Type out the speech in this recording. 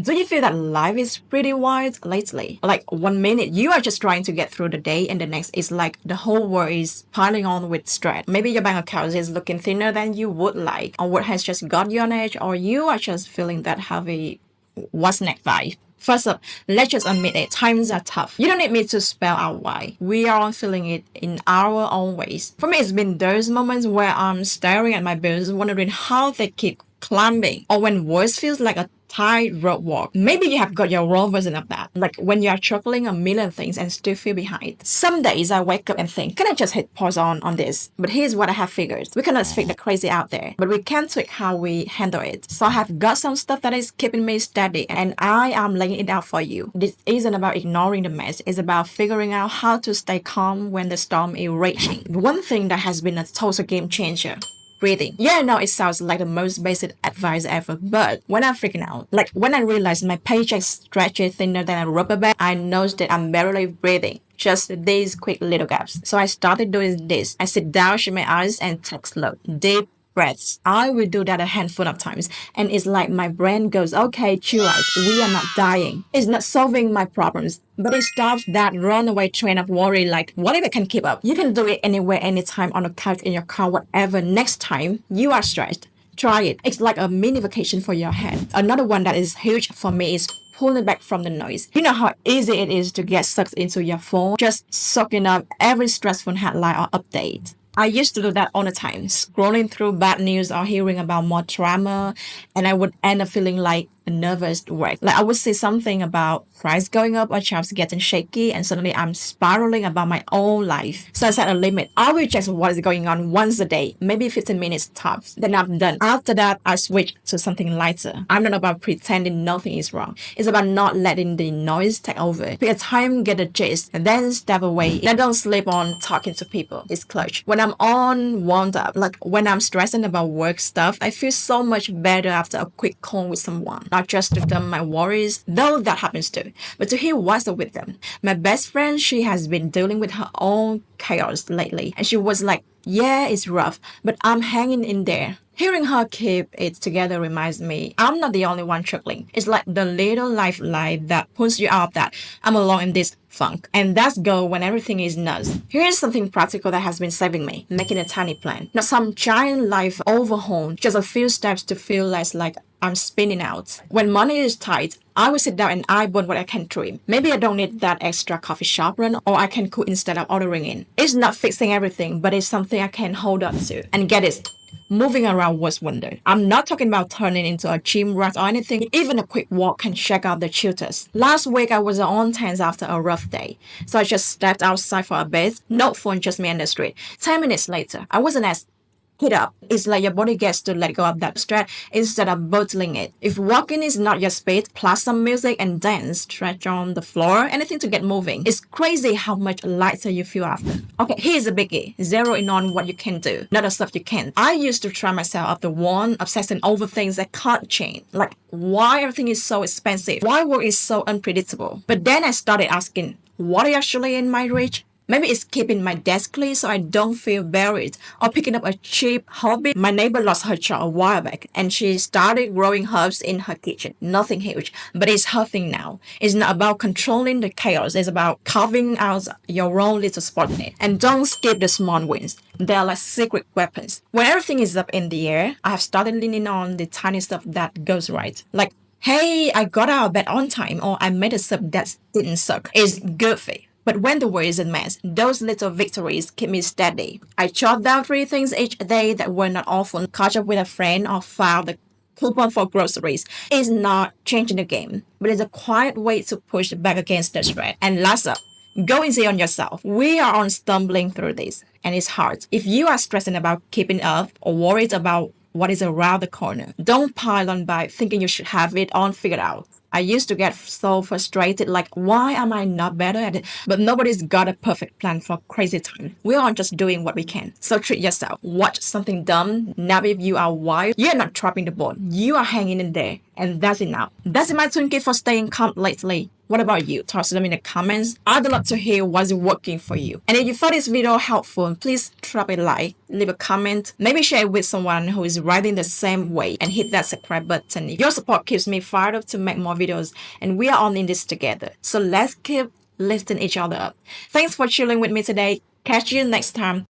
Do you feel that life is pretty wild lately? Like 1 minute you are just trying to get through the day and the next is like the whole world is piling on with stress. Maybe your bank account is looking thinner than you would like, or what has just got you on edge, or you are just feeling that heavy what's next vibe. First up, let's just admit it, times are tough. You don't need me to spell out why. We are all feeling it in our own ways. For me, it's been those moments where I'm staring at my bills, wondering how they keep climbing, or when worse feels like a tightrope walk. Maybe you have got your own version of that, like when you are juggling a million things and still feel behind. Some days I wake up and think, can I just hit pause on this? But here's what I have figured. We cannot fix the crazy out there, but we can tweak how we handle it. So I have got some stuff that is keeping me steady, and I am laying it out for you. This isn't about ignoring the mess, it's about figuring out how to stay calm when the storm is raging. One thing that has been a total game changer: breathing. Yeah, I know it sounds like the most basic advice ever, but when I'm freaking out, like when I realize my paycheck stretches thinner than a rubber band, I notice that I'm barely breathing. Just these quick little gaps. So I started doing this. I sit down, shut my eyes, and take slow, deep breaths. I will do that a handful of times, and it's like my brain goes, okay, chill out, we are not dying. It's not solving my problems, but it stops that runaway train of worry, like, what if I can keep up? You can do it anywhere, anytime, on the couch, in your car, whatever. Next time you are stressed, try it. It's like a mini vacation for your head. Another one that is huge for me is pulling back from the noise. You know how easy it is to get sucked into your phone, just soaking up every stressful headline or update. I used to do that all the time, scrolling through bad news or hearing about more drama, and I would end up feeling like a nervous wreck. Like I would say something about price going up or jobs getting shaky, and suddenly I'm spiraling about my own life. So I set a limit. I will check what is going on once a day, maybe 15 minutes tops. Then I'm done. After that, I switch to something lighter. I'm not about pretending nothing is wrong. It's about not letting the noise take over. Pick a time, get a gist, and then step away. And don't sleep on talking to people. It's clutch. When I'm on wound up, like when I'm stressing about work stuff, I feel so much better after a quick call with someone. Not just to dump my worries, though that happens too, but to hear what's up with them. My best friend, she has been dealing with her own chaos lately, and she was like, yeah, it's rough, but I'm hanging in there. Hearing her keep it together reminds me I'm not the only one struggling. It's like the little lifeline that pulls you out of that I'm alone in this funk. And that's go when everything is nuts. Here's something practical that has been saving me: making a tiny plan. Not some giant life overhaul, just a few steps to feel less like I'm spinning out. When money is tight, I will sit down and eyeball what I can trim. Maybe I don't need that extra coffee shop run, or I can cook instead of ordering in. It's not fixing everything, but it's something I can hold on to. And get it, moving around was wonder. I'm not talking about turning into a gym rat or anything. Even a quick walk can check out the jitters. Last week I was on tense after a rough day, so I just stepped outside for a bit. No phone, just me in the street. 10 minutes later, I wasn't as hit up. It's like your body gets to let go of that stress instead of bottling it. If walking is not your speed, plus some music and dance, stretch on the floor, anything to get moving. It's crazy how much lighter you feel after. Okay, here's a biggie. Zero in on what you can do, not the stuff you can't. I used to try myself after one, obsessing over things that can't change. Like why everything is so expensive, why work is so unpredictable. But then I started asking, what is actually in my reach? Maybe it's keeping my desk clean so I don't feel buried, or picking up a cheap hobby. My neighbor lost her job a while back, and she started growing herbs in her kitchen. Nothing huge, but it's her thing now. It's not about controlling the chaos. It's about carving out your own little spot in it. And don't skip the small wins. They're like secret weapons. When everything is up in the air, I have started leaning on the tiny stuff that goes right. Like, hey, I got out of bed on time, or I made a soup that didn't suck. It's goofy. But when the world is a mess, those little victories keep me steady. I jot down 3 things each day that were not awful, catch up with a friend, or file the coupon for groceries. It's not changing the game, but it's a quiet way to push back against the stress. And last up, go easy on yourself. We are all stumbling through this, and it's hard. If you are stressing about keeping up or worried about what is around the corner, don't pile on by thinking you should have it all figured out. I used to get so frustrated, like, why am I not better at it? But nobody's got a perfect plan for crazy times. We're all just doing what we can. So treat yourself. Watch something dumb. Now if you are wild, you're not dropping the ball. You are hanging in there. And that's enough. That's my twinkie for staying calm lately. What about you? Toss them in the comments. I'd love to hear what's working for you. And if you found this video helpful, please drop a like, leave a comment, maybe share it with someone who is riding the same way, and hit that subscribe button. Your support keeps me fired up to make more videos, and we are all in this together. So let's keep lifting each other up. Thanks for chilling with me today. Catch you next time.